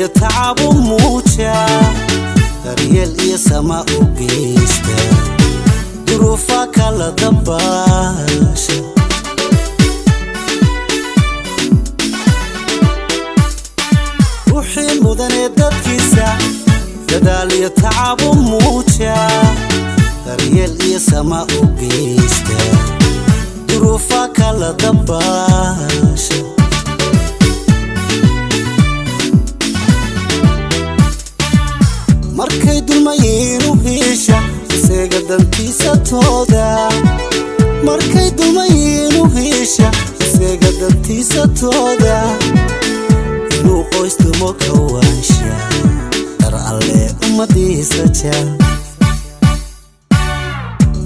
dadaaliyo tacabu muuja daryeel iyo sama u geysta duruufa kala dabaasha ruuxii mudane dadkiisa dadaaliyo tacabu muuja daryeel iyo sama u geysta duruufa kala dabaasha markay dulmayiin u hesha isaga dantiisa tooda markay dulmayiin u hesha isaga dantiisa tooda inuu qoystumo ka waansha dar alle ummadiisa jecel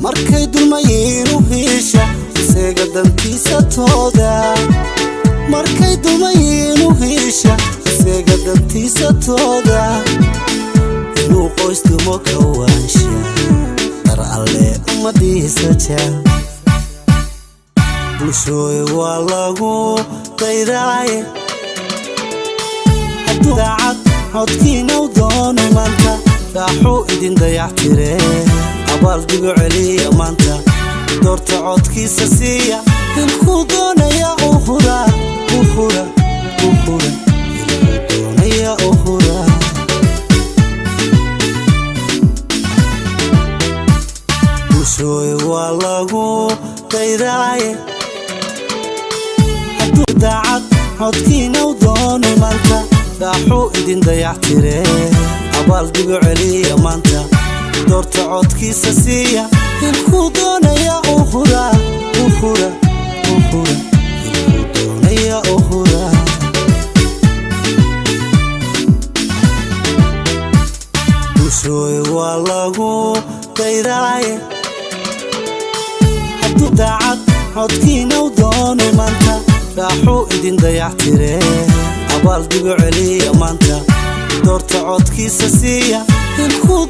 markay dulmayiin u hesha isaga dantiisa tooda markay dulmayiin u hesha isaga dantiisa tooda inuu qoystumo ka waansha dar alle ummadiisa jecel bulshooy waa lagu daydaaye hadduu daacad codkiina u doono maanta raaxuu idin dayactire abaal dibu celiya maanta doorta codkiisa siiya hilkuu doonaya u hura hilkuu doonaya u hura bulshooy waa lagu daydaaye hadduu daacad codkiina u doono maanta raaxuu idin dayactire abaal dibu celiya maanta doorta codkiisa siiya hilkuu doonaya u hura hilkuu doonaya u hura bulshooy waa lagu daydaaye hadduu daacad codkiina u doono maanta raaxuu idin dayactire abaal dibu celiya maanta doorta codkiisa siiya hilkuu